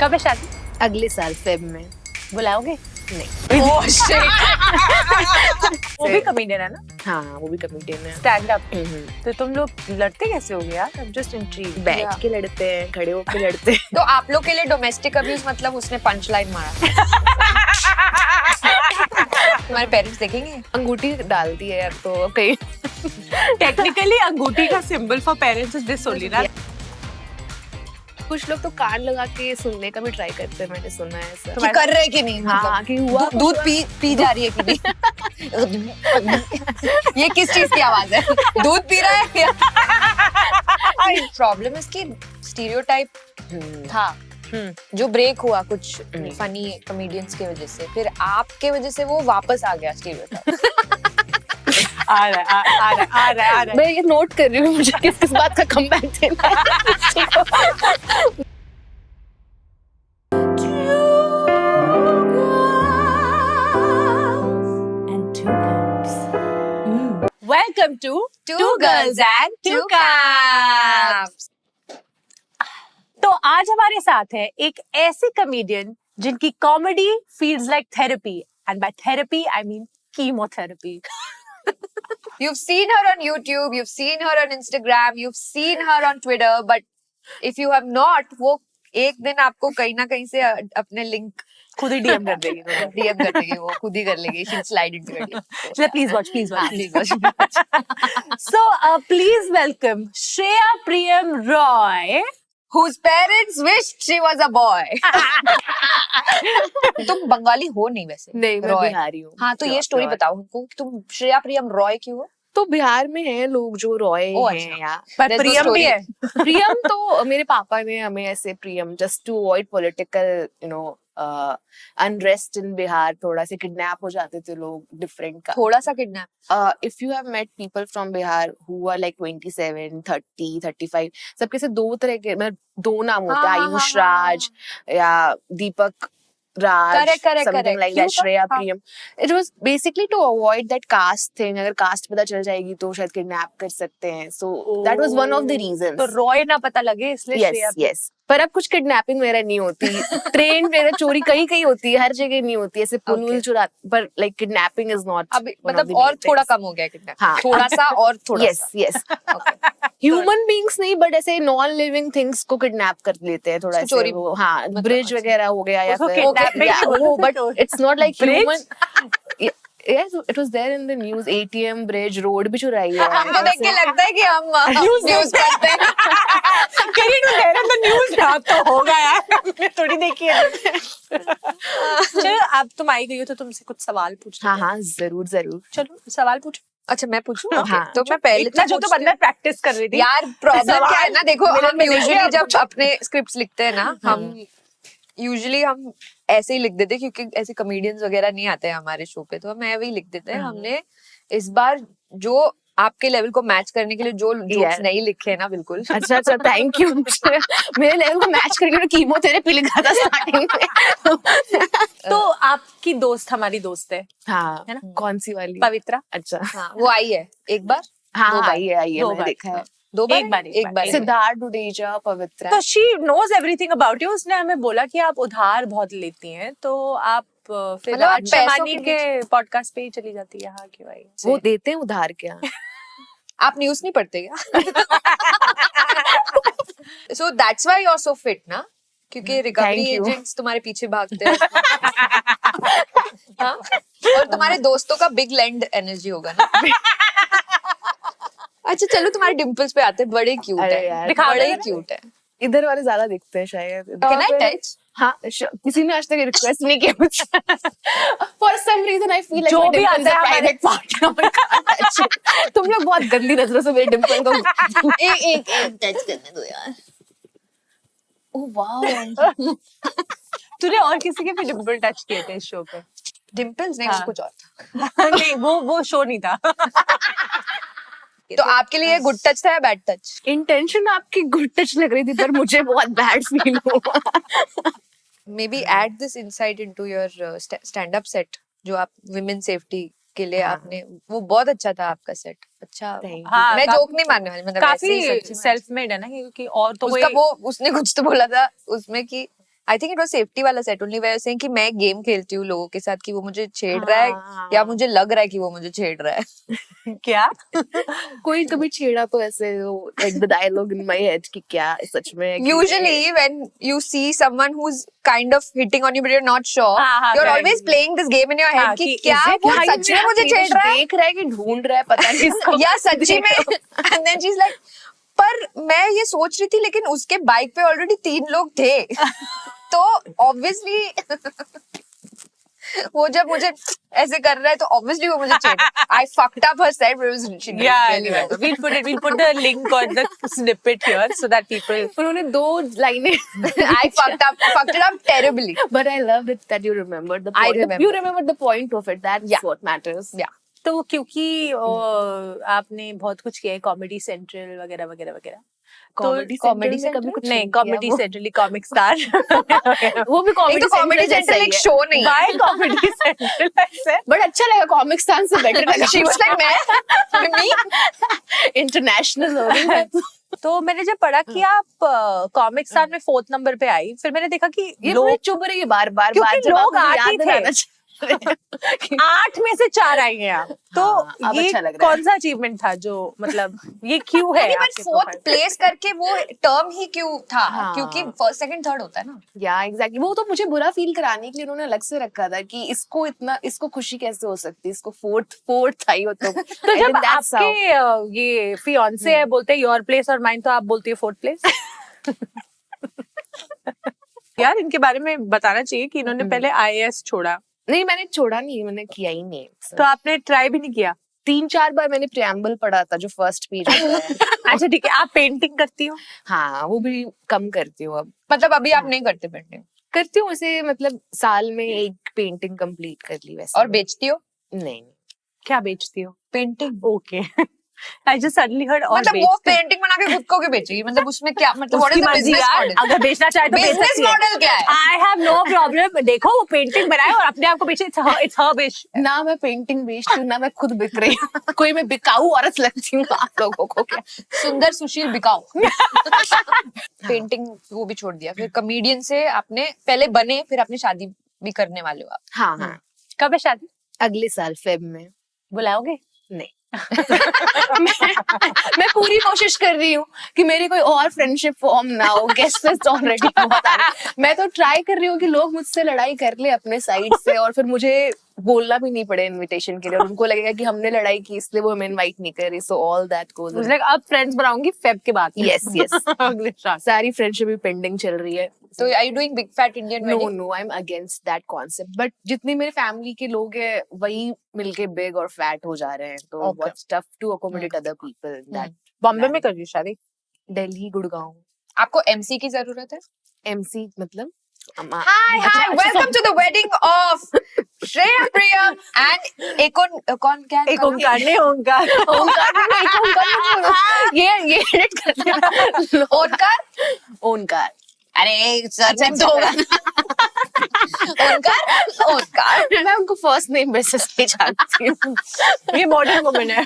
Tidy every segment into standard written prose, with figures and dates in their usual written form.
कब है शादी? अगले साल फेब में। बुलाओगे? नहीं। Oh shit. वो भी कॉमेडियन है ना? हाँ वो भी कॉमेडियन है। Stand up. तो तुम लोग लड़ते कैसे हो गए यार? I'm just intrigued. बैठ के लड़ते हैं, खड़े होके लड़ते हैं। तो आप लोग के लिए डोमेस्टिक अब्यूज मतलब उसने पंच लाइन मारा। तुम्हारे पेरेंट्स देखेंगे? अंगूठी डाल दी है यार तो कहीं। टेक्निकली अंगूठी का symbol for parents is this only ना? कुछ लोग तो कान लगा के सुनने का भी ट्राई करते हैं, मैंने सुना है ऐसा। कि कर रहे कि नहीं? हाँ कि हुआ दूध पी जा रही है कि नहीं? ये किस चीज की आवाज है? दूध पी रहा है या? प्रॉब्लम इसकी स्टीरियोटाइप था जो ब्रेक हुआ कुछ फनी कॉमेडियंस की वजह से, फिर आपके वजह से वो वापस आ गया स्टीरियोटाइप। आ रहा है। मैं ये नोट कर रही हूँ मुझे किस बात का कमबैक देना है। Welcome to Two Girls and Two Cups। तो आज हमारे साथ है एक ऐसी कॉमेडियन जिनकी comedy feels like therapy, and by therapy I mean chemotherapy. You've seen her on YouTube, you've seen her on Instagram, you've seen her on Twitter, but if you have not, वो एक दिन आपको कहीं ना कहीं से अपने लिंक खुद ही डीएम कर देगी। डीएम कर देगी, वो खुद ही कर लेगी, she'll slide into your DM. चलो please watch Please watch. So please welcome Shreya Priyam Roy. Whose parents wished she was a boy. तुम बंगाली हो नहीं वैसे? नहीं मैं रॉय। बिहारी हूँ। हाँ तो ये स्टोरी बताओ हमको कि तुम श्रेया प्रियम रॉय क्यों हो? तो बिहार में हैं लोग जो रॉय ओह, हैं अच्छा। या पर There's no प्रियम भी story. है। प्रियम तो मेरे पापा ने हमें ऐसे Priyam just to avoid political unrest in Bihar, थोड़ा से किडनैप हो जाते थे लोग डिफरेंट का। थोड़ा सा kidnap. If you have met people from Bihar who are like 27, 30, 35, सबके से दो तरह के मतलब दो नाम होते हैं, आयुष राज या दीपक Raj, Correct. something like क्यों that, Shreya हाँ। Priyam. It was basically to avoid that caste thing. अगर caste पता चल जाएगी तो शायद kidnap कर सकते हैं. So that was one of the reasons. तो रॉय ना पता लगे इसलिए श्रेया। Yes. पर अब कुछ किडनैपिंग वगैरह नहीं होती, ट्रेन वगैरह चोरी कहीं होती है, हर जगह नहीं होती, ऐसे पुल चुरा, पर लाइक किडनैपिंग इज नॉट। अभी मतलब और थोड़ा कम हो गया किडनैप। हाँ। थोड़ा सा और थोड़ा सा। यस ह्यूमन बींग्स नहीं बट ऐसे नॉन लिविंग थिंग्स को किडनैप कर लेते हैं थोड़ा ऐसे चोरी वो, हाँ मतलब ब्रिज वगैरह हो गया या उसको फिर kidnapping but it's not like Bridge? Human. Yes, it was there in the news. ATM bridge road भी चुराई है। हमको देख के लगता है कि हम न्यूज़ पढ़ते हैं। न्यूज़ तो होगा यार, हमने थोड़ी देखी है। चलो अब तुम आई गई हो तो तुमसे कुछ सवाल पूछते हैं। हाँ जरूर। चलो सवाल पूछो। अच्छा मैं पूछूं? हाँ। तो मैं पहले इतना जो तो बंदा प्रैक्टिस कर रही थी यार प्रॉब्लम क्या है ना, देखो मिनट हम में यूजुअली देखिए जब अपने स्क्रिप्ट्स लिखते हैं ना, हम यूजुअली हम ऐसे ही लिख देते हैं क्योंकि ऐसे कॉमेडियंस वगैरह नहीं आते हैं हमारे शो पे, तो हम ऐसे ही लिख देते हैं। हमने इस बार जो आपके लेवल को मैच करने के लिए जो जोक्स नहीं लिखे ना बिल्कुल। अच्छा थैंक यू। मेरे लेवल को मैच करके कीमोथेरेपी लिखा था स्टार्टिंग में। तो आपकी दोस्त हमारी दोस्त है हाँ है ना? कौन सी वाली? पवित्रा। अच्छा हाँ वो आई है एक बार, हाँ आई है दो मैंने बार। देखा है। दो बार, एक बार। सिद्धार्थ डुडेजा, पवित्रा। तो she knows everything about you. उसने हमें बोला कि आप उधार बहुत लेती हैं, तो आप फिर मतलब आप राज पैसों शमानी के के पॉडकास्ट पे ही चली जाती है। हाँ क्यों भाई वो देते हैं उधार क्या? आप न्यूज़ नहीं पढ़ते क्या? So that's why you're so fit ना, क्योंकि रिकवरी Thank you. एजेंट्स तुम्हारे पीछे भागते हैं। हाँ? और तुम्हारे दोस्तों का बिग लैंड एनर्जी होगा ना। अच्छा चलो तुम्हारे डिम्पल्स पे आते हैं, बड़े क्यूट अरे है, यार, दिखा बड़े देना। क्यूट है। इधर वाले ज्यादा दिखते हैं शायद। Can I touch? हाँ किसी ने आज तक रिक्वेस्ट नहीं किया मुझसे। For some reason I feel like जो my भी dimple is आता a है private part of my touch. तुम लोग बहुत गंदी नजरों से मेरे डिम्पल को एक टच करने दो यार। Oh wow. तूने और किसी के भी डिम्पल टच किए थे इस शो पे? डिम्पल्स नहीं, हाँ। वो कुछ और था। नहीं वो शो नहीं था। तो आपके लिए गुड टच था या बैड टच? इंटेंशन आपकी गुड टच लग रही थी पर मुझे बहुत बैड फील हुआ। Maybe add this insight into your stand-up set जो आप women safety के लिए आपने, वो बहुत अच्छा था आपका सेट। अच्छा हाँ, मैं जोक नहीं मानने वाली, मतलब ऐसे ही काफी सच में। सेल्फ मेड है ना, क्योंकि और तो उसका वो उसने कुछ तो बोला था उसमें कि I think it was safety वाला सेट ओनली वेयर सेइंग कि मैं गेम खेलती हूँ लोगों के साथ कि वो मुझे छेड़ रहा है या मुझे लग रहा है कि वो मुझे छेड़ रहा है. क्या? कोई कभी छेड़ा तो ऐसे like the dialogue in my head कि क्या सच में है कि Usually when you see someone who's kind of hitting on you but you're not sure, हाँ, you're correct. always playing this game in your head हाँ, कि कि क्या is it वो like सच में मुझे छेड़ रहा है देख रहा है कि ढूंढ रहा है पता नहीं इसको या सच्ची में. And then she's like, पर मैं ये सोच रही थी लेकिन उसके बाइक पे ऑलरेडी 3 लोग थे. तो ऑब्वियसली वो जब मुझे ऐसे कर रहा है तो ऑब्वियसली वो मुझे छेड़. I fucked up her side, but it was she Yeah, really well. we'll put the link or the snippet here so that people. उन्होंने 2 लाइनें I fucked it up terribly. but I loved it that you remembered the I point. remember. You remembered the point of it. That's Yeah. what matters. Yeah. तो क्योंकि आपने बहुत कुछ किया है comedy central वगैरह वगैरह वगैरह. Comedy Comedy Central में कभी Central? कुछ नहीं, किया कॉमेडी वो। Central comic star. वो भी एक कॉमेडी तो कॉमेडी सेंट्रल एक शो नहीं है. Why कॉमेडी सेंट्रल ऐसे? बट अच्छा लगा कॉमिक स्टार से बेटर लगा She was like मैं me. इंटरनेशनल हो गई. तो मैंने जब पढ़ा कि आप कॉमिक स्टार में 4th नंबर पे आई, फिर मैंने देखा कि ये लोग लोग चुप रही है बार-बार क्योंकि जब लोग आपको 8 याद ही थे. दिलाना चाह रहे हैं. 8 में से 4 आई हैं आप. तो हाँ, अब ये अच्छा लग रहा है. कौन सा अचीवमेंट था जो मतलब ये क्यों है नहीं पर आपके 4th profile? प्लेस करके वो टर्म ही क्यों था. हाँ. क्योंकि 1st 2nd 3rd होता है ना. या एग्जैक्टली वो तो मुझे बुरा फील कराने के लिए उन्होंने अलग से रखा था कि इसको खुशी कैसे हो सकती है, इसको फोर्थ आई हो तो तो जब आपके ये फियांसे है बोलते हैं योर प्लेस और माइन, तो आप बोलती है 4th प्लेस. यार इनके बारे में बताना चाहिए कि इन्होंने पहले आईएएस छोड़ा, नहीं मैंने छोड़ा नहीं, मैंने किया ही नहीं. तो आपने ट्राई भी नहीं किया. 3-4 बार मैंने प्रेम्बल पढ़ा था जो फर्स्ट पेज होता है. अच्छा ठीक है, आप पेंटिंग करती हो? हाँ वो भी कम करती हूँ अब. मतलब अभी आप नहीं करते पेंटिंग करती हूँ उसे, मतलब साल में एक पेंटिंग कंप्लीट कर ली वैसे. और बेचती हो? नहीं क्या बेचती हो? Painting. Okay. I just suddenly heard और मतलब वो पेंटिंग बना के खुद को क्यों बेचेगी? मतलब उसमें क्या मतलब what is the business model? अगर बेचना चाहे तो बिजनेस मॉडल क्या है? I have no problem. देखो वो पेंटिंग बनाए और अपने आप को बेचे. It's her wish. ना मैं पेंटिंग बेचती हूँ ना मैं खुद बिक रही हूँ. कोई मैं बिकाऊ औरत लगती हूँ आप लोगों को क्या? सुंदर सुशील बिकाऊ. पेंटिंग वो भी छोड़ दिया. फिर कॉमेडियन से आपने पहले बने, फिर आपने शादी भी करने वाले हो आप. हाँ हाँ कब है शादी? अगले साल फेब में. बुलाओगे? नहीं. मैं पूरी कोशिश कर रही हूँ कि मेरी कोई और फ्रेंडशिप फॉर्म ना हो. गेस्ट लिस्ट ऑलरेडी बहुत आ रही है. मैं तो ट्राई कर रही हूँ कि लोग मुझसे लड़ाई कर ले अपने साइड से और फिर मुझे बोलना भी नहीं पड़े इनविटेशन के लिए और उनको लगेगा कि हमने लड़ाई की इसलिए वो हमें इनवाइट नहीं कर रही. So all that goes. Like अब फ्रेंड्स बनाऊंगी फेब के बाद. Yes yes. अगले साल. सारी फ्रेंडशिप भी पेंडिंग चल रही है. तो are you doing big fat Indian no wedding? No I am against that concept. But जितनी मेरे फैमिली के लोग हैं वही मिलके बिग और फैट हो जा रहे हैं. तो Okay. What's tough to accommodate other people in that. Bombay में कर रही शादी? दिल्ली गुड़गांव. आपको एमसी की जरूरत है? एमसी मतलब hi hi welcome to the wedding of Shreya Priyam and एक कौन क्या एक ओंकार नहीं ओंकार. ये एडिट कर देना. ओंकार. अरे सरनेम तो होगा. ओंकार मैं उनको फर्स्ट नेम बेसिस पे जानती हूँ. ये मॉडर्न वुमन है.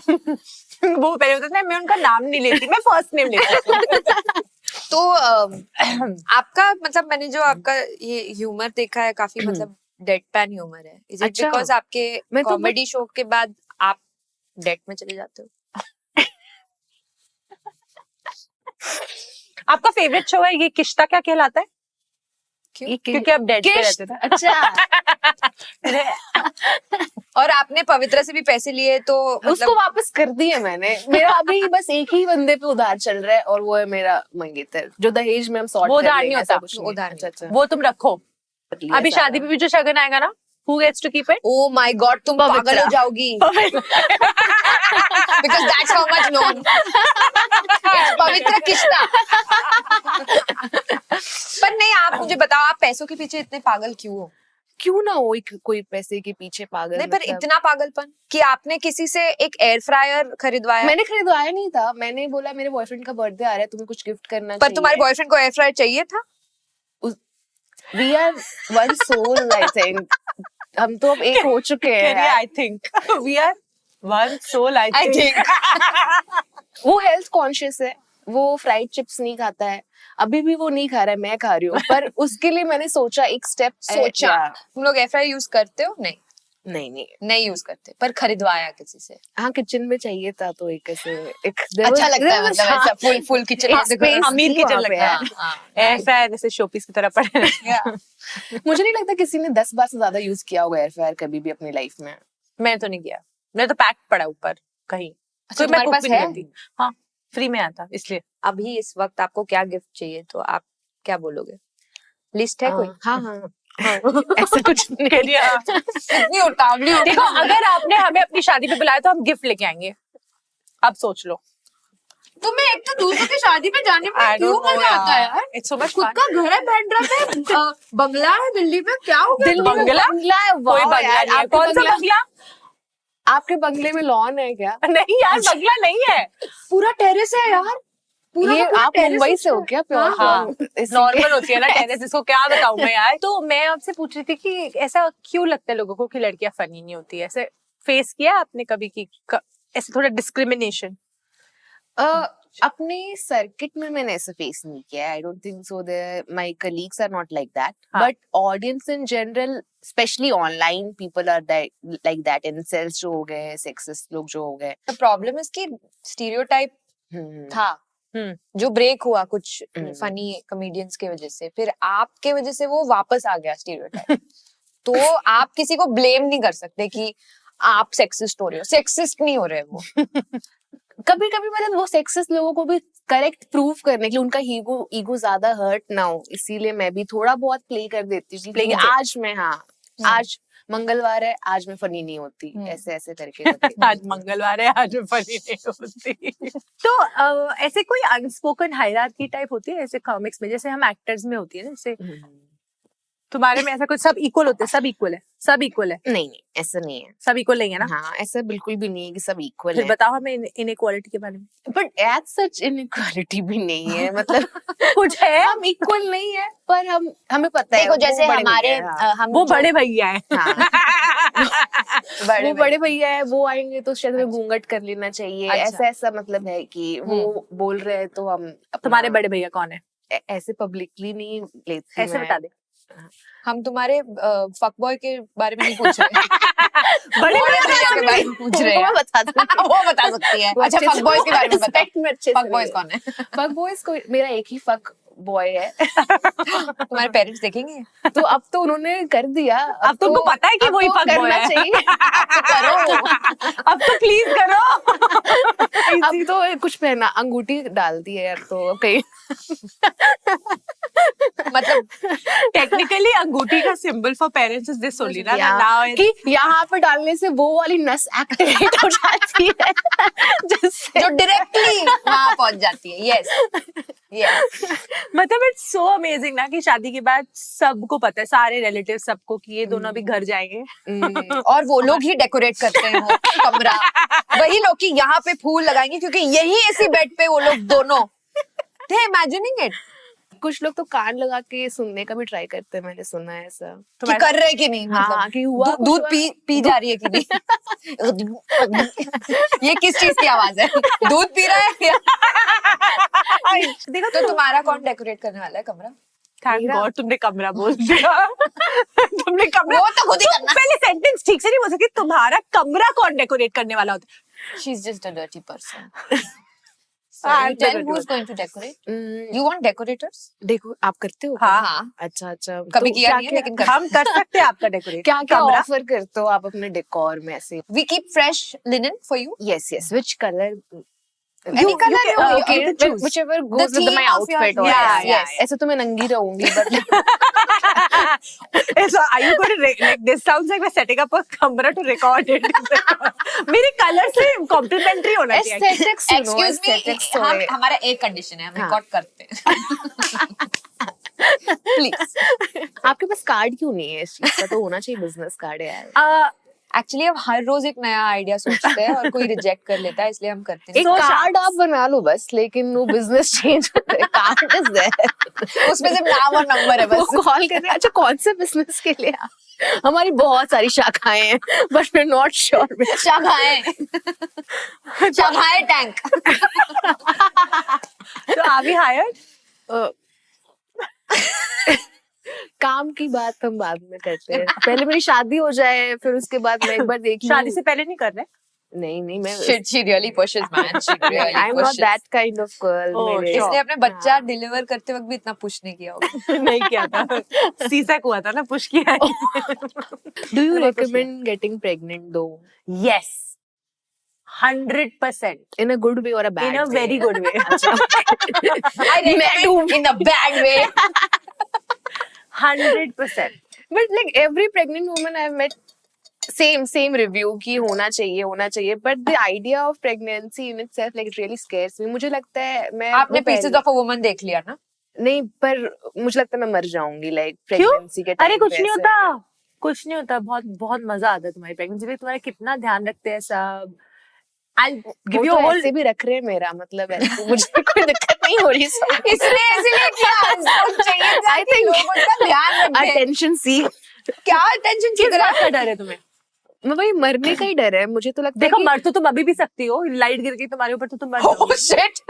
वो पहले होता था मैं उनका नाम नहीं लेती, मैं फर्स्ट नेम लेती हूँ. तो आपका मतलब मैंने जो आपका ये ह्यूमर देखा है काफी मतलब डेडपैन ह्यूमर है. इज इट अच्छा. बिकॉज आपके मैं तो कॉमेडी शो के बाद आप डेट में चले जाते हो? आपका फेवरेट शो है ये किश्ता क्या कहलाता है? क्यों? क्योंकि आप डेट पे रहते थे. अच्छा. और आपने पवित्रा से भी पैसे लिए तो उसको मतलब वापस कर दिए मैंने. मेरा अभी बस एक ही बंदे पे उधार चल रहा है और वो है मेरा मंगेतर जो दहेज में हम सॉर्ट वो कर उधार लेंगे. नहीं ऐसा होता. कुछ नहीं. उधार अच्छा अच्छा. वो तुम रखो. लिया अभी सारा. शादी पे भी जो शगन आएगा ना, who gets to keep it? Oh my God तुम पवित्रा. पागल हो जाओगी. because that's how much known. It's पवित्र किश्ता. पर नहीं आप मुझे बताओ आप पैसों के पीछे इतने पागल क्यों हो? क्यों ना हो एक कोई पैसे के पीछे पागल. नहीं पर मतलब- इतना पागलपन कि आपने किसी से एक एयर फ्रायर खरीदवाया मैंने खरीदवाया नहीं था. मैंने बोला मेरे बॉयफ्रेंड का बर्थडे आ रहा है तुम्हें कुछ गिफ्ट करना पर तुम्हारे बॉयफ्रेंड को एयर फ्रायर चाहिए था? We are one soul I think. हम तो अब एक हो चुके हैं. I think we are one soul. I think. वो हेल्थ कॉन्शियस है वो फ्राइड चिप्स नहीं खाता है, अभी भी वो नहीं खा रहा है, मैं खा रही हूँ, पर उसके लिए मैंने सोचा एक स्टेप सोचा। तुम लोग एयर फ्रायर यूज करते हो? नहीं नहीं नहीं यूज करते, पर खरीदवाया किसी से? हाँ किचन में चाहिए था तो एक ऐसे एक अच्छा लगता है मतलब ऐसा फुल किचन अमीर किचन लगता है, एयर फ्रायर जैसे शोपीस की तरह पड़े मुझे नहीं लगता किसी ने 10 बार से ज्यादा यूज किया होगा एयर फ्रायर कभी भी अपनी लाइफ में। मैंने तो नहीं किया, मैंने तो पैक पड़ा ऊपर कहीं। अच्छा, तो मैं तुम्हारे cook पास भी नहीं है? करती। हाँ फ्री में आता इसलिए। अभी इस वक्त आपको क्या गिफ्ट चाहिए तो आप क्या बोलोगे? लिस्ट है कोई? हाँ हाँ ऐसा कुछ नहीं। इतनी उतावली हो देखो अगर आपने हमें अपनी शादी पे बुलाया तो हम गिफ्ट लेके आएंगे, अब सोच लो। तुम्हें एक तो दूसरों की शादी में जाने में I क्यों don't know मजा आता है यार। यार? It's so much खुद fun. का घर है, बैंड्रा में बंगला है दिल्ली में, क्या हो गया? दिल्ली में बंगला? बंगला है, कोई वाह बंगला यार, नहीं है। आपके कौन सा बंगला- बंगला? आपके बंगले में लॉन है क्या? नहीं यार बंगला नहीं है, पूरा टेरेस है यार, पूरा ये का पूरा आप terrace मुंबई से हो क्या? प्योर हाँ, नॉर्मल होती है ना टेरेस, इसको क्या बताऊं मैं यार। तो मैं आपसे पूछ रही थी कि ऐसा क्यों लगता है लोगों को कि लड़कियां फनी नहीं होती है? ऐसे फेस किया आपने कभी कि ऐसे थोड़ा डिस्क्रिमिनेशन? अपने सर्किट में मैंने ऐसा फेस नहीं किया। I don't think so my colleagues are not like that, हाँ. But audience in general specially online people are like that, incels जो हो गए, सेक्सिस्ट लोग जो हो गए। द प्रॉब्लम इज कि स्टीरियोटाइप था जो ब्रेक हुआ कुछ फनी कॉमेडियंस की वजह से, फिर आपके वजह से वो वापस आ गया स्टीरियोटाइप। तो आप किसी को ब्लेम नहीं कर सकते कि आप सेक्सिस्ट हो रहे हो, सेक्सिस्ट नहीं हो रहे वो। कभी कभी मतलब वो सेक्सिस्ट लोगों को भी करेक्ट प्रूव करने के लिए उनका ईगो ज्यादा हर्ट ना हो, इसीलिए मैं भी थोड़ा बहुत प्ले कर देती हूँ कि आज मैं आज मंगलवार है, आज मैं फनी नहीं होती, ऐसे ऐसे करके आज मंगलवार है, आज मैं फनी नहीं होती। तो ऐसे कोई अनस्पोकन हायरार्की टाइप होती है ऐसे कॉमिक्स में, जैसे हम एक्टर्स में होती है ना, जैसे तुम्हारे में ऐसा कुछ सब इक्वल होते हैं? सब इक्वल है, सब इक्वल है? नहीं ऐसा नहीं है। सब इक्वल नहीं है ना? हाँ ऐसा बिल्कुल भी नहीं है कि सब इक्वल फिर है, बताओ हमें इनइक्वालिटी के बारे में। बट एज सच इनइक्वालिटी भी नहीं है, मतलब कुछ है, हम इक्वल नहीं है, पर हमें पता है देखो जैसे वो बड़े हमारे भैया हैं, हाँ। हम वो जो- बड़े भैया है। वो बड़े भैया है, वो आएंगे तो शायद हमें घूंघट कर लेना चाहिए, अच्छा। ऐसा ऐसा मतलब है कि वो बोल रहे हैं तो हम तुम्हारे बड़े भैया कौन है? ऐसे पब्लिकली नहीं लेती ऐसे मैं। बता दे। हम तुम्हारे फक बॉय के बारे में नहीं पूछ रहे। बड़े बड़े भैया भैया के बारे में पूछ रहे वो हैं। मैं बता दूंगी। वो बता सकती है। अच्छा फक बॉयज के बारे में बता। Respect में अच्छे से फक बॉयज कौन है? फक बॉयज को मेरा एक ही फक बॉय है। तुम्हारे पेरेंट्स देखेंगे? तो अब तो उन्होंने कर दिया, अब तुमको पता है कि अब वही तो fuck boy करना है। चाहिए। करो। अब तो प्लीज करो। अब तो कुछ पहना, अंगूठी डाल दी है यार, तो कहीं मतलब टेक्निकली अंगूठी का symbol for parents is this only ना? यहाँ- नाउ कि यहाँ पे डालने से वो वाली नस एक्टिवेट हो जाती है जिससे जो डायरेक्टली वहां पहुंच जाती है। Yes yes. मतलब इट्स सो अमेजिंग ना कि शादी के बाद सबको पता है, सारे रिलेटिव सबको, कि ये दोनों अभी घर जाएंगे। और वो लोग ही डेकोरेट करते हैं वो कमरा, वही लोग कि यहाँ पे फूल लगाएंगे क्योंकि यही इसी बेड पे वो लोग दोनों थे। Imagining it. कुछ लोग तो कान लगा के सुनने का भी ट्राई करते हैं, मैंने सुना है ऐसा। कि कर रहे कि नहीं, मतलब हाँ, कि हुआ कुछ दूध हुआ। पी जा रही है कि नहीं। ये किस चीज की आवाज है? दूध पी रहा है क्या? देखो तो तुम्हारा कौन डेकोरेट करने वाला है कमरा? थैंक गॉड तुमने कमरा बोल दिया। तुमने कमरा, वो तो खुद ही तुम करना। पहले सेंटेंस ठीक से नहीं बोल सकती। तुम्हारा कमरा कौन डेकोरेट करने वाला होता है? She's just a dirty person. So I'm you tell the dirty who's going to decorate? You want decorators? देखो आप करते हो? हाँ, हाँ। अच्छा अच्छा, कभी तो किया क्या नहीं है क्या लेकिन हम कर सकते हैं आपका डेकोरेट। क्या क्या कमरा? ऑफर करते हो आप अपने डेकोर में ऐसे? we keep fresh linen for you. Yes yes, which color? Any color you okay, can choose. whichever goes with theme my of your- outfit. Yeah, yes. ऐसे तो मैं नंगी रहूंगी, but So are you going to like this sounds like we're setting up a camera to record it. मेरे colour से complementary होना चाहिए। aesthetics, you know, Excuse me, aesthetics तो हम है। हमारा एक कंडीशन है, हम हाँ। रिकॉर्ड करते हैं। प्लीज। आपके पास कार्ड क्यों नहीं है? इस चीज का तो होना चाहिए, बिजनेस कार्ड है यार। एक्चुअली हम हर रोज एक नया आइडिया सोचते हैं और कोई रिजेक्ट कर लेता है, इसलिए हम करते एक नहीं। कार्ड आप बना लो बस, लेकिन वो बिजनेस चेंज होता है, कार्ड इज देयर, उसमें सिर्फ नाम और नंबर है वो बस। कॉल कर रहे हैं, अच्छा कौन से बिजनेस के लिए? हमारी बहुत सारी शाखाएं हैं, but we are not sure. शाखाएं टैंक। तो आर वी हायर्ड? काम की बात हम बाद में करते हैं, पहले मेरी शादी हो जाए, फिर उसके बाद मैं एक बार देख लूं। शादी से पहले नहीं कर रहे? नहीं मैं She really pushes man. She really I am not pushes. That kind of girl. Oh, मेरे sure. इसने अपने बच्चा डिलीवर करते वक्त भी इतना पुश नहीं किया होगा। नहीं किया था, सीसैक हुआ था ना, पुश किया है। Do you recommend getting pregnant though? Yes, 100%. In a good way or a bad In a very good way. I recommend in a bad way. 100%. But like every pregnant woman I have met same review की होना चाहिए, but the idea of pregnancy in itself like it really scares me. मुझे लगता है मैं आपने वो pieces पहले- ऑफ अ वुमन देख लिया ना? नहीं, पर मुझे लगता है मैं मर जाऊंगी लाइक प्रेगनेंसी के टाइम। अरे कुछ नहीं होता, कुछ नहीं होता, बहुत बहुत मजा आता है तुम्हारी प्रेगनेंसी में, तुम्हारा कितना ध्यान रखते हैं सब। I'll give you वो a तो whole ऐसे भी रख रहे हैं मेरा मतलब है, मुझे कोई दिक्कत नहीं हो रही। इसलिए क्या उसको चाहिए था I कि think- लोग उसका ध्यान रखें। अटेंशन सी। क्या टेंशन किस बात का डर है तुम्हें? मैं वही मरने का ही डर है, मुझे तो लगता है देखो, कि मर तो तुम अभी भी सकती हो, लाइट गिर गई तुम्हारे ऊपर तो तुम मर Oh जाओगी। shit!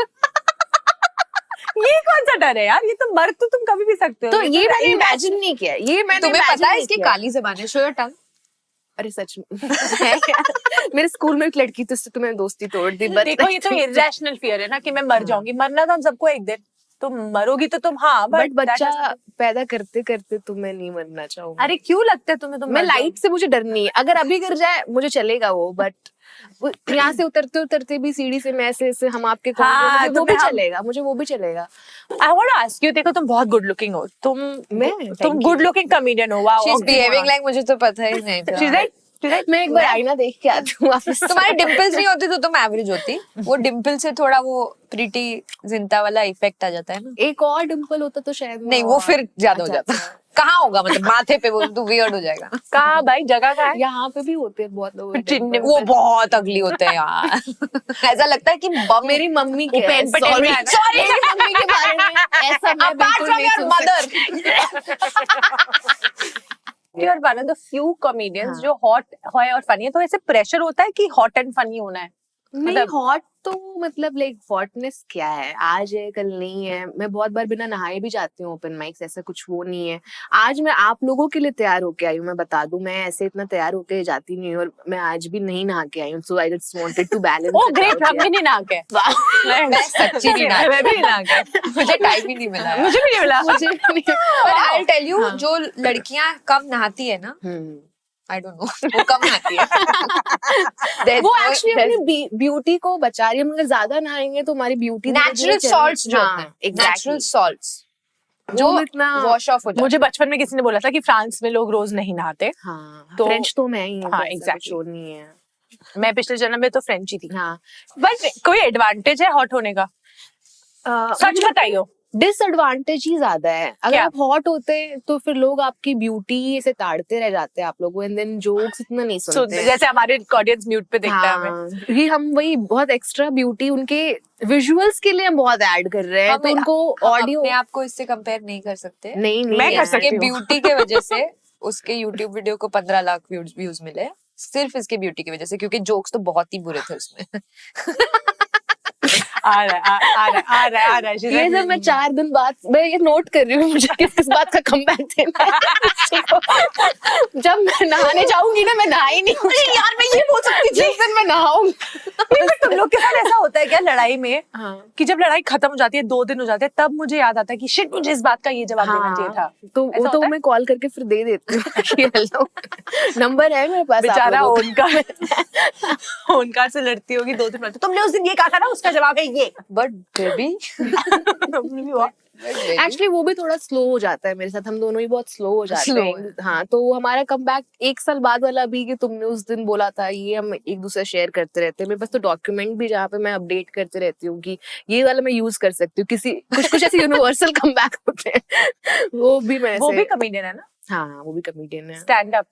ये कौन सा डर है यार? ये तो मर तो तुम कभी भी सकते हो। तो ये मैंने इमेजिन नहीं किया, ये मैंने तुम्हें imagine पता है नहीं इसकी किया। काली जबान है, शो योर टंग। अरे सच में है क्या? मेरे स्कूल में एक लड़की थी, उससे तो मैंने दोस्ती तोड़ दी। बट देखो, ये तो इरेशनल फियर है ना कि मैं मर जाऊंगी। मरना तो हम सबको एक दिन, तुम मरोगी तो तुम, हाँ, बट that बच्चा has- पैदा करते करते तो मैं नहीं मरना चाहूंगी। अरे क्यों लगता है तुम्हें? तुम मैं मर लाइट से मुझे डर नहीं है, अगर अभी गिर जाए मुझे चलेगा वो, बट यहाँ से उतरते उतरते भी सीढ़ी से मैं ऐसे हम आपके हाँ, मुझे वो तुम्हें भी हम- चलेगा, मुझे वो भी चलेगा। I want to ask you, देखो तुम बहुत गुड लुकिंग हो, तुम Thank you. Good looking comedian हो। वाओ, She's behaving like मुझे तो पता ही नहीं था। She's right. मैं एक बार आईना देख के आती हूँ वापस। तुम्हारे डिम्पल्स नहीं होते तो तुम एवरेज होती। वो डिम्पल से थोड़ा वो प्रीटी जिंता वाला इफेक्ट आ जाता है ना। एक और डिम्पल होता तो शायद नहीं, वो फिर ज्यादा हो अच्छा, जाता। कहाँ होगा मतलब माथे पे? वो तो वियर्ड हो जाएगा। कहाँ भाई, जगह कहाँ है? यहाँ पे भी होते हैं बहुत लोग चिन्ह- वो बहुत अगली होते हैं यार। ऐसा लगता है कि बम। मेरी मम्मी के उपेन पटेल sorry, का है ना? sorry, मेरी मम्मी के बारे में ऐसा मैं Apart बिल्कुल from नहीं your soon mother. You are one of the few comedians हाँ। जो हॉट है और फनी है, तो ऐसे प्रेशर होता है कि हॉट एंड फनी होना है? नहीं, मतलब- हॉट तो मतलब लाइक हॉटनेस क्या है, आज है कल नहीं है। मैं बहुत बार बिना नहाए भी जाती हूँ ओपन माइक्स, ऐसा कुछ वो नहीं है। आज मैं आप लोगों के लिए तैयार होके आई हूँ, मैं बता दूं, मैं ऐसे इतना तैयार होके जाती नहीं हूँ, और मैं आज भी नहीं नहा के आई हूँ। So I just wanted to balance. Oh great, हम भी नहीं नहा के। मैं सच्ची नहीं नहाई। मैं भी नहीं नहा के। मुझे टाइम ही नहीं मिला है। मुझे भी नहीं मिला। मुझे नहीं- But I'll tell you, हाँ। जो लड़कियां कम नहाती है ना, हम्म। I don't know, वो कम नहाती है। There's वो no- एक्चुअली there's- अपनी ब्यूटी को बचा रही है, मगर ज्यादा नहाएंगे तो हमारी ब्यूटी नेचुरल सॉल्ट्स जो होते हैं, नेचुरल सॉल्ट्स जो वो इतना वॉश ऑफ हो जाते मुझे बचपन में किसी ने बोला था कि फ्रांस में लोग रोज नहीं नहाते। हाँ, तो- फ्रेंच तो मैं ही हूँ, हाँ, तो ऐसा exactly. कुछ वो नहीं है। मैं पिछले जन्म में तो फ्रेंच ही थी। हाँ, बट कोई एडवांटेज है हॉट होने का? सच बताइयो। डिसएडवांटेज ही ज्यादा है। अगर क्या? आप हॉट होते हैं तो फिर लोग आपकी ब्यूटी से ताड़ते रह जाते हैं आप लोगों, एंड देन जोक्स इतना नहीं सुनते हैं। जैसे हमारे ऑडियंस म्यूट पे देखता है हमें। हाँ, ये हम वही बहुत एक्स्ट्रा ब्यूटी उनके विजुअल्स के लिए हम बहुत ऐड कर रहे हैं, तो हम- उनको हम ऑडियो अपने आप को इससे कंपेयर नहीं कर सकते। नहीं मैं कर है। सकती इसके हूँ। ब्यूटी के वजह से उसके YouTube वीडियो को 15 लाख व्यूज मिले, सिर्फ इसके ब्यूटी की वजह से, क्योंकि जोक्स तो बहुत ही बुरे थे उसमें। आ रहा है। She's ये like, जब मैं 4 दिन बाद मैं ये नोट कर रही हूँ मुझे किस बात का कमबैक देना है। जब मैं नहाने जाऊंगी ना, मैं नहा ही नहीं हूँ यार, मैं ये बोल सकती थी जिस दिन मैं नहाऊंगी। नहीं, but तुम लोग के साथ ऐसा होता है क्या लड़ाई में हाँ, कि जब लड़ाई खत्म हो जाती है, 2 दिन हो जाते हैं, तब मुझे याद आता है कि शिट, मुझे इस बात का ये जवाब देना चाहिए था। तो ऐसा वो तो होता है? मैं कॉल करके फिर दे देती हूँ कि हेलो, नंबर है मेरे पास आप बेचारा लोगों का। ओनकार से लड़ती होगी 2 दिन बाद, तुमने उस दिन ये कहा था ना, उसका जवाब है ये। बट बेबी एक्चुअली वो भी थोड़ा स्लो हो जाता है मेरे साथ, हम दोनों ही बहुत स्लो हो जाते Slow हैं। हाँ, तो हमारा कमबैक 1 साल बाद वाला अभी कि तुमने उस दिन बोला था, ये हम एक दूसरे शेयर करते रहते हैं। मेरे पास तो डॉक्यूमेंट भी जहाँ पे मैं अपडेट करते रहती हूँ कि ये वाला मैं यूज कर सकती हूँ। किसी कुछ ऐसे यूनिवर्सल कमबैक होते हैं, वो भी मैं वो ऐसे- भी कॉमेडियन है ना, हाँ, वो भी कॉमेडियन है। Stand up.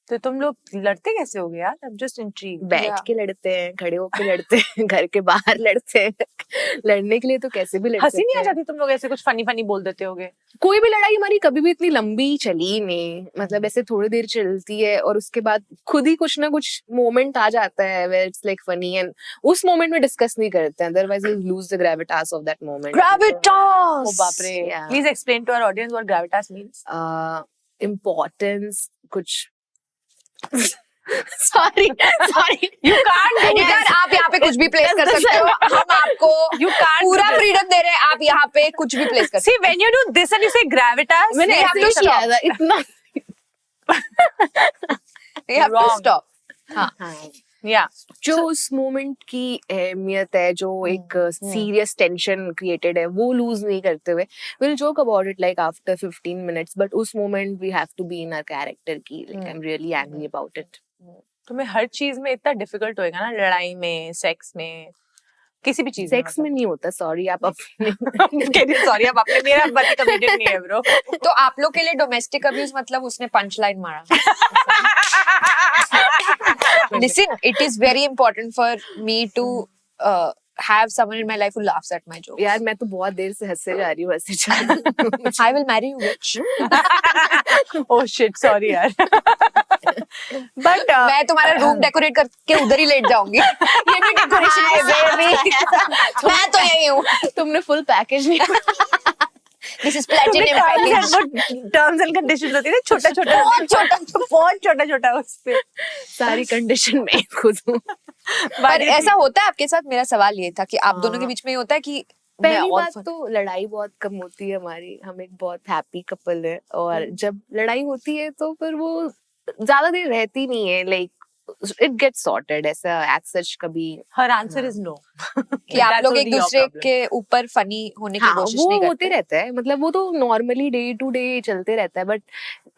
तो तुम लोग लड़ते कैसे हो गए यार? I'm just intrigued. बैठ के लड़ते हैं, खड़े होके लड़ते हैं, घर के बाहर लड़ते हैं। लड़ने के लिए तो कैसे भी लड़ हंसी सकते नहीं आ हैं। जाती? तुम लोग ऐसे कुछ फनी फनी बोल देते होगे? कोई भी लड़ाई हमारी कभी भी इतनी लंबी चली नहीं, मतलब ऐसे थोड़ी देर चलती है और उसके बाद खुद ही कुछ ना कुछ मोमेंट आ जाता है where it's like funny and उस मोमेंट में डिस्कस नहीं करते हैं, otherwise we'll lose the gravitas of that moment. Gravitas! ओ बाप रे. Yeah. Please explain to our audience what gravitas means. Importance कुछ sorry You can't do यार this. आप यहाँ पे कुछ भी प्लेस कर सकते हो, हम आपको You can't पूरा do this. फ्रीडम दे रहे हैं, आप यहाँ पे कुछ भी प्लेस कर सकते See, when you do this and you say gravitas, मैंने we have ऐसे to ही किया stop. था इतना। हो, you have to Wrong. stop. हाँ Yeah. जो उस मोमेंट की अहमियत है, जो एक सीरियस टेंशन क्रिएटेड है, वो लूज नहीं करते हुए will joke about it like after 15 minutes, but उस moment we have to be in our character की like I am really angry about it. तुम्हें हर चीज में इतना डिफिकल्ट होएगा ना, लड़ाई में, सेक्स में, किसी भी चीज सेक्स में नहीं होता, सॉरी आप अपने सॉरी, अब आपने मेरा पति कमिटेड नहीं है ब्रो. तो आप लोग के लिए डोमेस्टिक अब्यूज मतलब उसने पंच लाइन मारा. Listen, it is very important for me to have someone in my life who laughs at my jokes. यार मैं तो बहुत देर से हंसे जा रही हूँ, हंसे जा रही हूँ। I will marry you, bitch. Oh shit, sorry यार. But मैं तुम्हारा रूम डेकोरेट करके उधर ही लेट जाऊंगी. ये भी डेकोरेशन मैं तो यही हूँ. तुमने फुल पैकेज नहीं This is platinum package. Terms and conditions होती है ना, छोटा छोटा बहुत छोटा छोटा उस पे. सारी कंडीशन में खुद हूँ। पर ऐसा होता है आपके साथ? मेरा सवाल ये था कि आप दोनों के बीच में ये होता है कि मैं पहली और बात तो लड़ाई बहुत कम होती है हमारी, हम एक बहुत हैप्पी कपल है, और जब लड़ाई होती है तो फिर वो ज्यादा देर रहती नहीं है, लाइक इट गेट्स सॉर्टेड, ऐसा एज सच कभी। हर आंसर इज नो. कि आप लोग एक दूसरे के ऊपर फनी होने की हाँ, कोशिश वो नहीं करते. होते रहता है, मतलब वो तो नॉर्मली डे टू डे चलते रहता है, but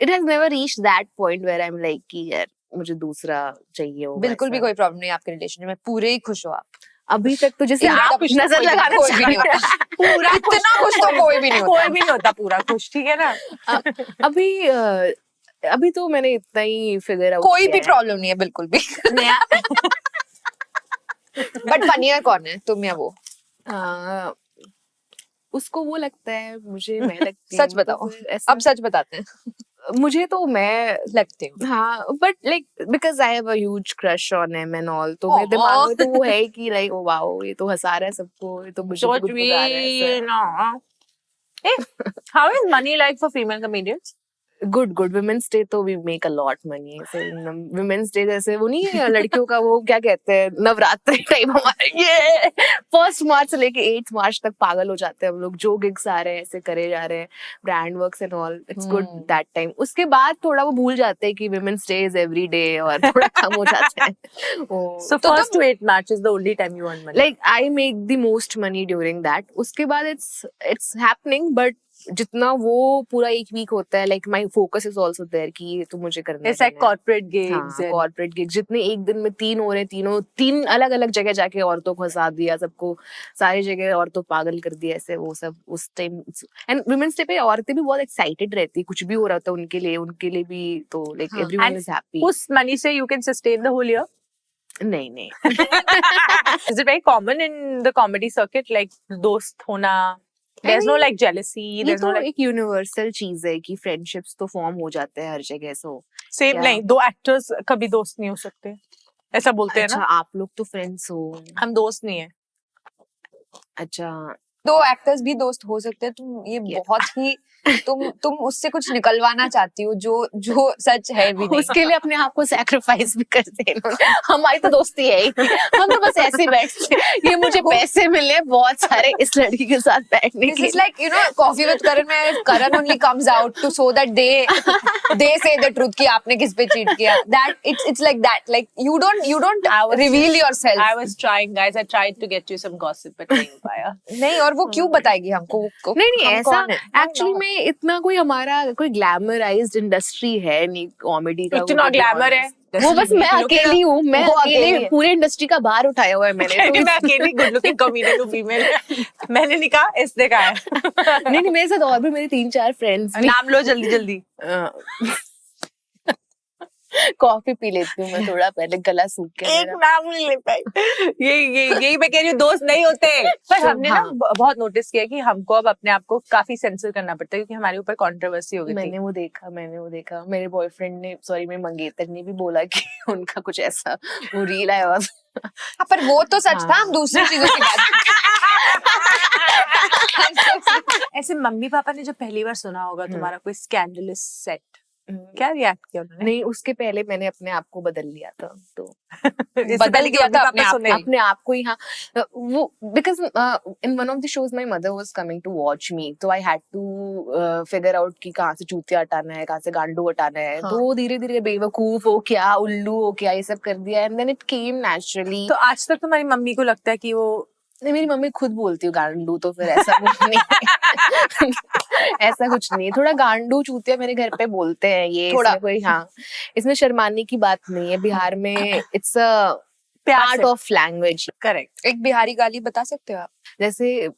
it has never reached that point where I am like कि यार मुझे दूसरा चाहिए हो। बिल्कुल भी कोई प्रॉब्लम नहीं आपके रिलेशन में, पूरे ही खुश हो आप. अभी तक तो जैसे इतना आप खुश तो नजर कोई लगाना कोई भी नहीं चाह रहे हैं। पूरा इतना खुश तो कोई भी नहीं होता. कोई भी नहीं होता पूरा खुश, ठीक है ना. अभी तो मैंने इतना ही फिगर आउट कोई भी प्रॉब्लम नहीं है बिल्कुल भी. बट फनियर कौन है, तुम या वो? उसको वो लगता है, मुझे मैं लगती हूँ। सच बताओ, तो फिर ऐसा- अब सच बताते हैं. मुझे तो मैं लगते हो. हाँ, but like because I have a huge crush on him and all, तो मेरे दिमाग में तो वो है कि लाइक ओ वाओ, ये तो हंसा रहा है सबको, ये तो मुझे भी गुदगुदा रहा है ऐसा। How is money like for female comedians? Good women's day तो we make a lot money. Women's day जैसे वो नहीं है लड़कियों का, वो क्या कहते हैं, नवरात्रि टाइम हमारे, ये 1 मार्च से लेके 8 मार्च तक पागल हो जाते हैं हम लोग, जो गिग्स आ रहे हैं ऐसे करे जा रहे हैं, brand works and all, it's good that time. उसके बाद थोड़ा वो भूल जाते हैं कि women's day is every day, और थोड़ा कम हो जाता है। So first to 8 March is the only time you earn money. Like I make the most money during that. उसके बाद इट्स हैपनिंग, बट जितना वो पूरा एक वीक होता है, like my focus is also there कि ये तो मुझे करना है। It's like corporate gigs. हाँ, कॉर्पोरेट गिग जितने एक दिन में 3 हो रहे हैं, तीन अलग अलग जगह जाके औरतों को हंसा दिया, सबको सारी जगह औरतों पागल कर दिया, ऐसे वो सब उस टाइम। एंड वुमेन्स डे पे औरतें भी बहुत एक्साइटेड रहती है, कुछ भी हो रहा था उनके लिए भी, तो लाइक एवरीवन इज हैप्पी। उस money से you can sustain the whole year? नहीं Is it very common in the comedy circuit, like दोस्त होना? There's no like jealousy. ये There's तो no like एक यूनिवर्सल चीज है कि फ्रेंडशिप्स तो फॉर्म हो जाते हैं हर जगह। सो same नहीं, 2 actors कभी दोस्त नहीं हो सकते, ऐसा बोलते हैं अच्छा, ना. आप लोग तो फ्रेंड्स हो। हम दोस्त नहीं है. अच्छा, 2 एक्टर्स भी दोस्त हो सकते हैं. तुम ये बहुत ही तुम उससे कुछ निकलवाना चाहती हो जो सच है भी नहीं. उसके लिए अपने आप को सैक्रिफाइस भी करते हैं इन्होंने। हमारी तो दोस्ती है ही, हम तो बस ऐसे ही बैठते हैं, ये मुझे पैसे मिले बहुत सारे इस लड़की के साथ बैठने This के। is like, you know, Coffee with Karan में Karan only comes out to so that they say the truth कि आपने किस पे cheat किया. That it's like that. Like you don't I was reveal yourself. I was trying, guys. I tried to get you some gossip, but नहीं हो पाया. नहीं, और वो क्यों बताएगी हमको? नहीं हम ऐसा कौन है? एक्चुअली में इतना कोई हमारा कोई ग्लैमराइज्ड इंडस्ट्री है नहीं कॉमेडी का। इतना glamour है. वो बस मैं अकेली हूँ, मैं वो अकेले अकेली है। पूरे इंडस्ट्री का बाहर उठाया हुआ है मैंने। तो मैं अकेली गुड लुकिंग कॉमेडियन हूँ फीमेल. मैंने नहीं कहा, इसने कहा है. नहीं मेरे साथ और भी मेरे 3-4 फ्रेंड्स भी। नाम लो जल्दी जल्दी. कॉफी पी लेती हूँ मैं थोड़ा पहले, गला सूख के एक मेरा। नाम नहीं ले पाई। यही मैं कह रही हूँ, दोस्त नहीं होते। पर तो हमने ना हाँ। बहुत नोटिस किया कि हमको अब अपने आप को काफी सेंसर करना पड़ता है, क्योंकि हमारे ऊपर कंट्रोवर्सी हो गई थी। मैंने वो देखा मेरे बॉयफ्रेंड ने, सॉरी मेरे मंगेतर ने भी बोला कि उनका कुछ ऐसा वो रील आया हुआ। हाँ, पर वो तो सच था, हम दूसरी चीजों की बात ऐसे मम्मी पापा ने जो पहली बार सुना होगा तुम्हारा कोई स्कैंडलस सेट, क्या रिएक्ट किया उन्होंने? नहीं, उसके पहले मैंने अपने आप को बदल लिया था, तो इससे बदल पहले कि दिया मम्मी था पापा अपने आप सुने। को। अपने आप को ही। हाँ, वो because in one of the shows my mother was coming to watch me, तो I had to figure out कि कहाँ से चूतिया हटाना है, कहाँ से गांडू हटाना है। हाँ। तो धीरे धीरे बेवकूफ हो क्या, उल्लू हो क्या, ये सब कर दिया, and then it came naturally. तो आज तक तुम्हारी मम्मी को लगता है कि वो नहीं, मेरी मम्मी खुद बोलती है गांडू, तो फिर ऐसा कुछ नहीं ऐसा कुछ नहीं, थोड़ा गांडू चूतिया मेरे घर पे बोलते हैं ये, थोड़ा। इसमें कोई, हाँ, इसमें शर्माने की बात नहीं है। बिहार में इट्स अ प्यार पार्ट से। Of language. करेक्ट। एक बिहारी गाली बता सकते हो आप? जैसे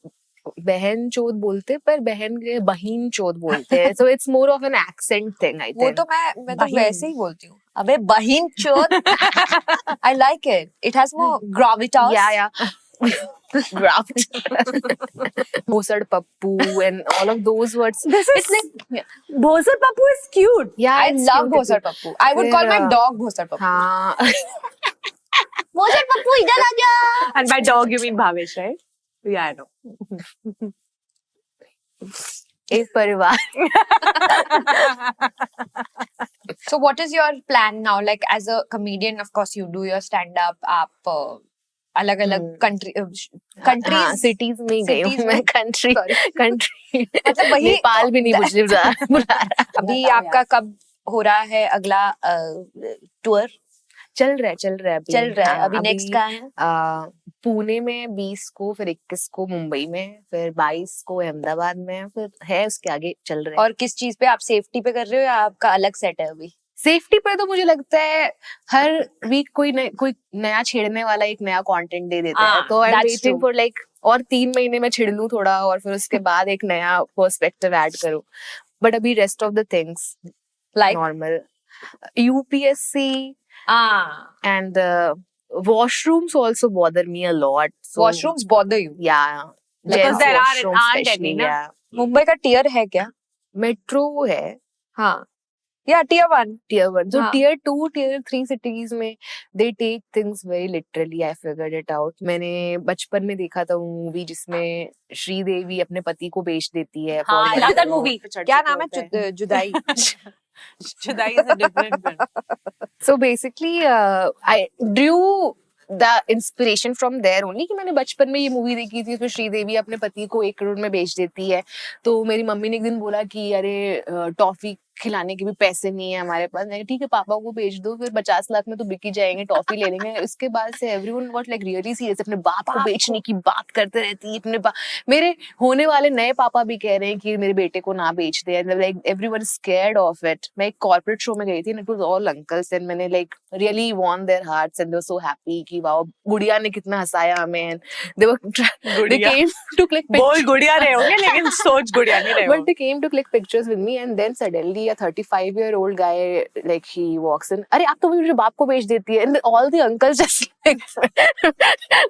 बहन चोद बोलते, पर बहीन चोद बोलते हैं, so it's more of an accent thing, I वो थिंक। तो मैं तो बहीन। वैसे ही बोलती हूँ, अबे बहीन चोद। I like it, it has more gravitas. या भोसड़ Pappu and all of those words. This is It's like, भोसड़ Pappu is cute. yeah, I it's love cute. भोसड़ Pappu. I would call my फिर, dog भोसड़ पप्पू. हाँ भोसड़ पप्पू इधर आ जा. And by dog you mean Bhavesh, right? Yeah, I know. एक परिवार। So what is your plan now? Like as a comedian, of course you do your stand up. आप अलग-अलग countries cities में गई हूँ cities मैं, में? कंट्री मतलब वही- नेपाल भी नहीं मुझे बुला रहा। अभी आपका कब हो रहा है अगला टूर? चल रहा है अभी। चल रहा है हाँ, अभी नेक्स्ट कहाँ है? पुणे में 20 को, फिर 21 को मुंबई में, फिर 22 को अहमदाबाद में, फिर है उसके आगे चल रहे हैं। और किस चीज पे आप सेफ्टी पे कर रहे हो या आपका अलग सेट है अभी? सेफ्टी पर तो मुझे लगता है हर वीक कोई नया छेड़ने वाला एक नया कंटेंट दे देता है, हाँ, तो I am that's waiting true. For like और 3 महीने में छिड़ लूं थोड़ा, और फिर उसके बाद एक नया पर्सपेक्टिव ऐड करूं। बट अभी rest of the things like normal, UPSC हाँ, and washrooms also bother me a lot. So, washrooms bother you? yeah, Because gents there are- washrooms aren't especially, any, na? yeah. Mumbai का tier है क्या? Metro है, हाँ, या tier 1? tier 1. So हाँ. tier 2, tier 3 cities में they take things very literally. I figured it out. मैंने बचपन में देखा था वो मूवी जिसमें श्रीदेवी अपने पति को बेच देती है। हाँ, for I love that metro. movie. क्या नाम है? जुदाई. जुदाई is a different one. So basically, I drew the inspiration from there only कि मैंने बचपन में ये मूवी देखी थी, उसमें श्रीदेवी अपने पति को 1 करोड़ में बेच देती है। तो मेरी मम्मी ने एक दिन बोला कि अरे टॉफी खिलाने के भी पैसे नहीं है हमारे पास। मैंने ठीक है पापा को बेच दो, फिर 50 लाख में तो बिक ही जाएंगे, टॉफी ले लेंगे। इसके बाद से everyone got like really serious, अपने बाप को बेचने की बात करते रहती है। अपने मेरे होने वाले नए पापा भी कह रहे हैं कि मेरे बेटे को ना बेच दे, like everyone scared of it. मैं एक कॉर्पोरेट शो में गई थी, it was all uncles, and मैंने like really won their hearts and they were so happy कि वाओ गुड़िया ने कितना हंसाया हमें, and they came to click बोल गुड़िया रहे होंगे लेकिन सोच गुड़िया नहीं रहे But होंगे। they came to click pictures with me, and then suddenly a 35-year-old guy, like he walks in, अरे आप तो मेरे बाप को बेच देती है, and all the uncles just like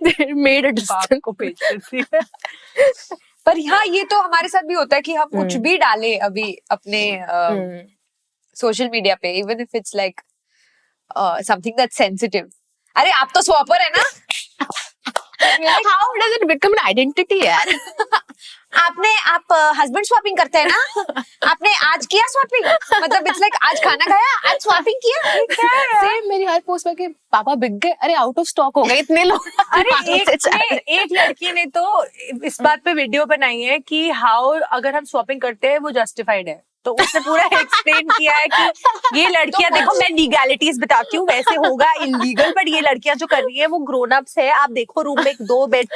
they made a बाप distance. को बेच देती है। पर हाँ, ये तो हमारे साथ भी होता है कि हम कुछ भी डाले अभी अपने सोशल मीडिया पे, even if it's like something that's sensitive. अरे आप तो स्वॉपर है ना? How does it become an identity यार? आप हस्बैंड स्वैपिंग करते हैं ना? आपने आज किया स्वैपिंग? मतलब इट्स लाइक आज खाना खाया, आज स्वैपिंग किया? Same मेरी हर पोस्ट में कि पापा बिक गए, अरे आउट ऑफ स्टॉक हो गए इतने लोग। अरे एक लड़की ने तो इस बात पे वीडियो बनाई है कि हाउ अगर हम शॉपिंग करते हैं वो जस्टिफाइड है, तो उसने पूरा एक्सप्लेन किया है कि ये लड़कियां देखो, मैं लीगैलिटीज बताती हूँ, वैसे होगा इलीगल, बट ये लड़कियां जो कर रही है वो ग्रोन अप्स है। आप देखो रूम में 2 बेड।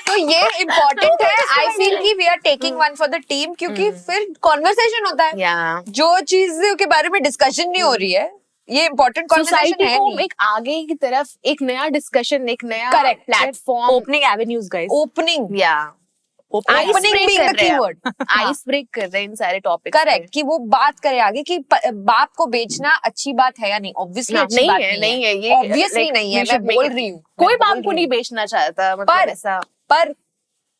तो ये इम्पोर्टेंट है। आई फील कि we are taking one for the team, क्योंकि फिर कॉन्वर्सेशन होता है। Yeah. जो चीज के बारे में डिस्कशन नहीं हो रही है, ये इम्पोर्टेंट कॉन्वर्सेशन सोसाइटी है को नहीं। एक आगे की तरफ एक नया डिस्कशन, एक नया Correct. Platform, opening avenues guys. Opening या Opening being the keyword. Ice break कर रहे हैं इन सारे टॉपिक्स। करेक्ट, कि वो बात करे आगे कि बाप को बेचना अच्छी बात है या नहीं। ऑब्वियसली अच्छी बात नहीं है ये, ऑब्वियसली नहीं है, मैं बोल रही हूँ। कोई बाप को नहीं बेचना चाहता, मतलब ऐसा। पर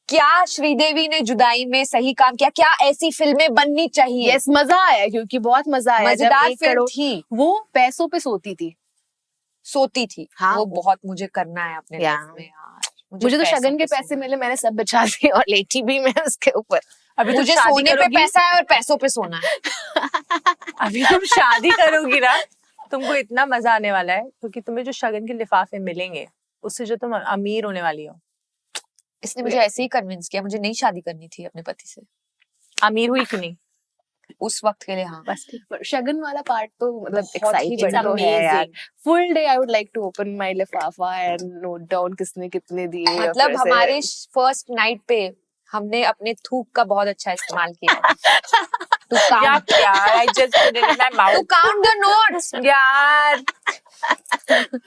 क्या श्रीदेवी ने जुदाई में सही काम किया? क्या ऐसी फिल्में बननी चाहिए? यस, मजा आया, क्योंकि बहुत मजा आया। मजेदार फिल्म थी। वो पैसों पे सोती थी। हाँ, वो बहुत मुझे करना है अपने लाइफ में यार। मुझे तो शगन के पैसे मिले, मैंने सब बचा दिए और लेटी भी मैं उसके ऊपर। अभी मुझे सोने पे पैसा है और पैसों पे सोना है। अभी तुम शादी करोगी ना, तुमको इतना मजा आने वाला है, क्योंकि तुम्हें जो शगन के लिफाफे मिलेंगे उससे जो तुम अमीर होने वाली हो। इसने मुझे ऐसे ही कन्विंस किया, मुझे नहीं शादी करनी थी अपने पति से। अमीर हुई क्यों नहीं उस वक्त के लिए? हाँ, बस ठीक। पर शगन वाला पार्ट तो मतलब बहुत ही एक्साइटिंग तो है amazing। यार। Full day I would like to open my लिफाफा एंड नोट डाउन किसने कितने दिए। मतलब हमारे फर्स्ट नाइट पे हमने अपने थूक का बहुत अच्छा इस्तेमाल किया। To count, I just put it in my mouth. to count the notes. यार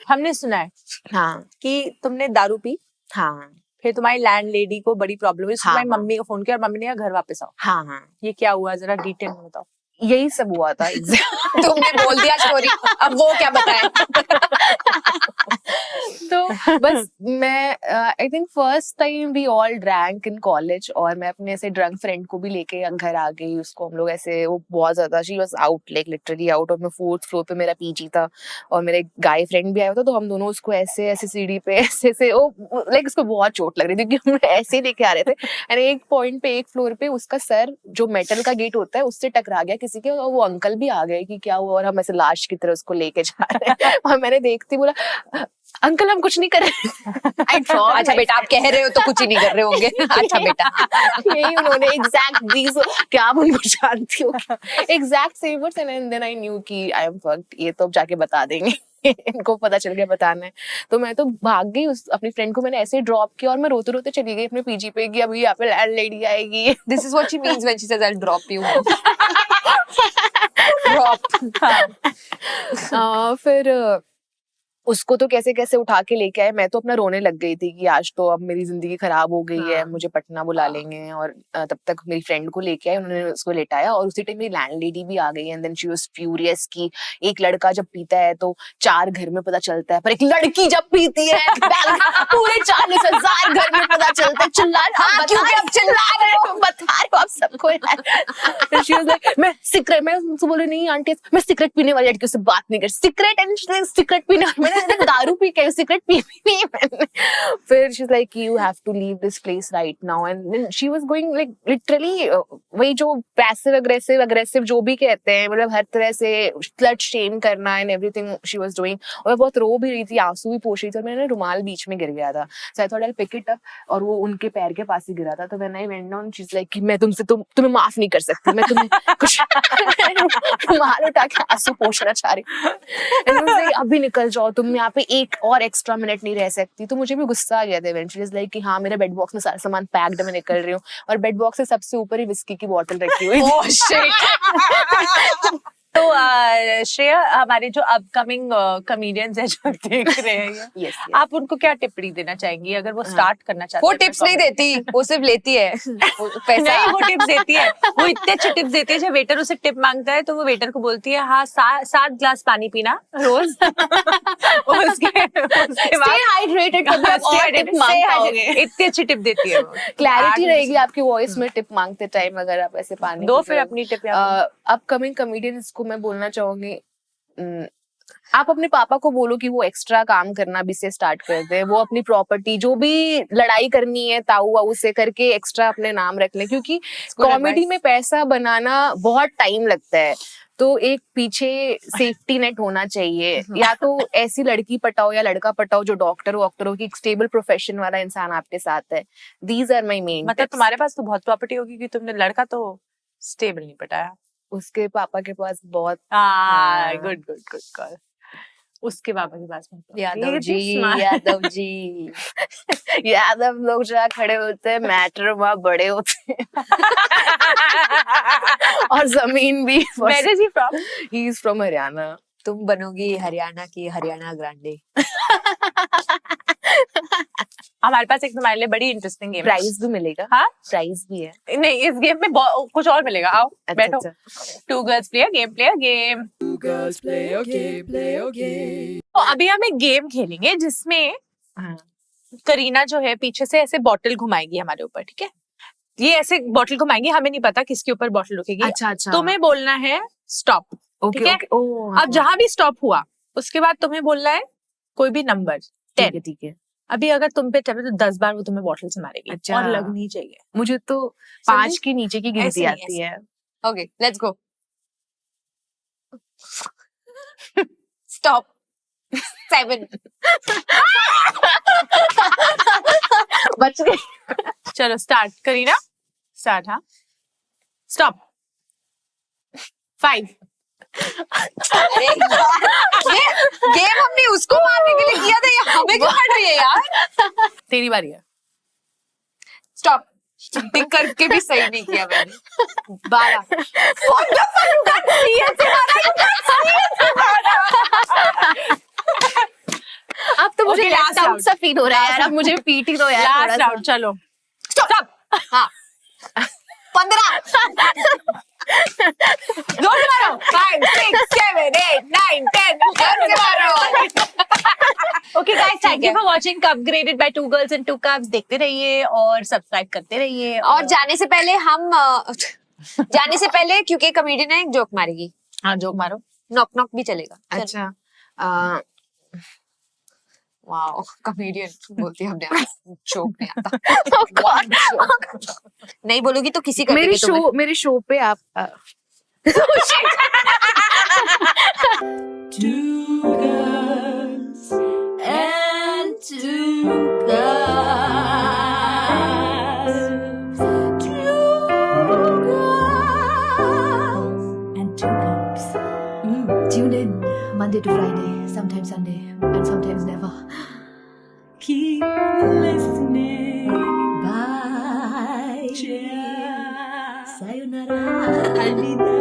हमने सुना है हाँ कि तुमने दारू पी, हाँ फिर तुम्हारी लैंड लेडी को बड़ी प्रॉब्लम हुई, हाँ, तुम्हारी मम्मी को फोन किया और मम्मी ने कहा घर वापस आओ। हाँ, ये क्या हुआ, जरा डिटेल में बताओ। यही सब हुआ था। तुमने बोल दिया स्टोरी, अब वो क्या बताएं? तो बस मैं I think first time we all drank in college, और मैं अपने ऐसे ड्रंक फ्रेंड को भी लेके घर आ गई। उसको हम लोग ऐसे, वो बहुत ज्यादा, she was out, like literally out, और मैं 4th फ्लोर पे मेरा पीजी था और मेरा एक गाय फ्रेंड भी आया था। तो हम दोनों उसको ऐसे ऐसे सीढ़ी पे ऐसे वो लाइक उसको बहुत चोट लग रही थी क्योंकि हम ऐसे ही लेके आ रहे थे। एंड एक पॉइंट पे, एक फ्लोर पे उसका सर जो मेटल का गेट होता है उससे टकरा गया किसी के, और वो अंकल भी आ गए कि क्या हुआ, और हम ऐसे लाश की तरह उसको लेके जा रहे हैं। और मैंने देखती बोला अंकल हम कुछ नहीं कर रहे। अच्छा बेटा, आप कह रहे हो तो कुछ ही नहीं कर रहे होंगे। अच्छा बेटा, यही उन्होंने एग्जैक्ट दीज, क्या आप उनको जानती हो, exact same words, and then I knew कि आई एम फक्ड। ये तो अब जाके बता देंगे। इनको पता चल गया बताना है। तो मैं तो भाग गई, उस अपनी फ्रेंड को मैंने ऐसे ड्रॉप किया और मैं रोते रोते चली गई अपने पीजी पे कि अभी यहाँ पे लैंड लेडी आएगी। This is what she means when she says I will drop you. Drop. फिर उसको तो कैसे कैसे उठा के लेके आए। मैं तो अपना रोने लग गई थी कि आज तो अब मेरी जिंदगी खराब हो गई है, मुझे पटना बुला लेंगे। और तब तक मेरी फ्रेंड को लेके आए, उन्होंने उसको लेटाया, और उसी टाइम मेरी लैंडलेडी भी आ गई। And then she was furious कि एक लड़का जब पीता है तो 4 घर में पता चलता है, पर एक लड़की जब पीती है पूरे 40,000 घर में पता चलता है। चिल्ला क्योंकि अब चिल्ला रहे हो, बता रहे हो आप सबको। फिर शी वाज लाइक मैं सिगरेट, मैं उनसे बोल रही नहीं आंटी मैं सिगरेट पीने वाली लड़कियों से बात नहीं कर, सिगरेट एंड सिगरेट पीने दारू पी के सिगरेट पी भी नहीं मैंने। फिर she is like you have to leave this place right now. And then she was going like literally वही जो पैसिव अग्रेसिव जो भी कहते हैं, मतलब हर तरह से स्लट शेम करना and everything she was doing. और मैं बहुत रो भी रही थी, आंसू भी पोंछ रही थी, और मेरा रुमाल बीच में गिर गया था। So I thought I pick it up, और वो उनके पैर के पास ही गिरा था। तो when I went down she is like कि मैं तुमसे तुम्हें माफ नहीं कर सकती, मैं तुम्हें कुछ रुमाल उठा के आंसू पोंछना चाह रही। एंड अभी निकल जाओ तुम, यहाँ पे एक और एक्स्ट्रा मिनट नहीं रह सकती। तो मुझे भी गुस्सा आ गया था इवेंचुअली, लाइक कि हाँ मेरे बेड बॉक्स में सारा सामान पैक्ड है, मैं निकल रही हूँ। और बेड बॉक्स से सबसे ऊपर ही विस्की की बोतल रखी हुई थी। Oh shit. तो श्रेया, हमारे जो अपकमिंग कॉमेडियंस हैं जो देख रहे हैं Yes, yes. आप उनको क्या टिप्पणी देना चाहेंगी अगर वो स्टार्ट करना चाहते वो हैं? टिप्स नहीं देती, वो सिर्फ लेती है पैसा। नहीं, वो टिप्स देती है, वो इतने अच्छे टिप्स देती है। जब वेटर उसे टिप मांगता है तो वो वेटर को बोलती है हाँ 7 ग्लास पानी पीना रोज। उसके Stay hydrated, कभी आप और टिप मांग पाओगे। इतनी अच्छी टिप देती है। क्लैरिटी रहेगी आपकी वॉइस में टिप मांगते टाइम, अगर आप ऐसे पानी दो फिर अपनी टिप। अपकमिंग कॉमेडियंस को मैं बोलना चाहूंगी, आप अपने पापा को बोलो कि वो एक्स्ट्रा काम करना भी से स्टार्ट कर दे। वो अपनी प्रॉपर्टी जो भी लड़ाई करनी है ताऊ वाऊ से करके एक्स्ट्रा अपने नाम रख ले, क्योंकि कॉमेडी में पैसा बनाना बहुत टाइम लगता है। तो एक पीछे सेफ्टी नेट होना चाहिए, या तो ऐसी लड़की पटाओ या लड़का पटाओ जो डॉक्टर वॉक्टर हो, कि एक स्टेबल प्रोफेशन वाला इंसान आपके साथ है। These are my men. मतलब तुम्हारे पास तो बहुत प्रॉपर्टी होगी कि तुमने लड़का तो स्टेबल नहीं पटाया। उसके पापा के पास बहुत। Good good good call. उसके पापा के पास यादव जी यादव लोग जहाँ खड़े होते हैं मैटर वहाँ बड़े होते हैं। और जमीन भी। Where is he from? He is from Haryana. तुम बनोगी हरियाणा की हरियाणा ग्रांडे। हमारे पास एक तुम्हारे लिए बड़ी इंटरेस्टिंग गेम है। प्राइज भी मिलेगा? हाँ प्राइज भी है? नहीं, इस गेम में कुछ और मिलेगा। आओ बैठो। अच्छा। Two girls play a game. तो अभी हम एक गेम खेलेंगे जिसमें हाँ। करीना जो है पीछे से ऐसे बॉटल घुमाएगी हमारे ऊपर, ठीक है? ये ऐसे बॉटल घुमाएगी, हमें नहीं पता किसके ऊपर बॉटल रुकेगी। अच्छा अच्छा। तुम्हें बोलना है स्टॉप, ओके ठीक है? ओके। ओह अब जहां भी स्टॉप हुआ उसके बाद तुम्हें बोलना है कोई भी नंबर 10। ठीक है। अभी अगर तुम पे टपे तो 10 बार वो तुम्हें बॉटल से मारेगी। अच्छा। और लगनी चाहिए। मुझे तो 5 के नीचे की गिनती ऐसे नहीं, आती है। Okay let's go. स्टॉप। 7। बच गए। चलो स्टार्ट। करीना स्टार्ट। हाँ स्टॉप। 5। अरे यार, ये गेम हमने उसको मारने के लिए किया था, ये हमें क्यों पड़ रही है यार? तेरी बारी है। स्टॉप। चीटिंग करके भी सही नहीं किया मैंने। 12। अब तो मुझे Okay, left last out round. सा फील हो रहा है यार। अब मुझे पीटी दो यार थोड़ा लास्ट सा। राउंड चलो। स्टॉप। हाँ 15। जोर से मारो। 5 6 7 8 9 10 जोर से मारो। Okay guys, thank you for watching upgraded by 2 girls and 2 cups. देखते रहिए और सब्सक्राइब करते रहिए। और जाने से पहले क्योंकि कमेडियन है, एक जोक मारेगी। हाँ जोक मारो। नॉक नॉक भी चलेगा। चल। अच्छा। वाओ कमेडियन बोलती है हमने, जोक नहीं आता। नहीं बोलोगी तो किसी कर देंगे तुम्हें। मेरे शो पे आप Two girls and two guys. Two girls and 2 cups. Tune in Monday to Friday, sometimes Sunday, and sometimes never. Keep listening. Bye. Cheers. Sayonara. Alvida.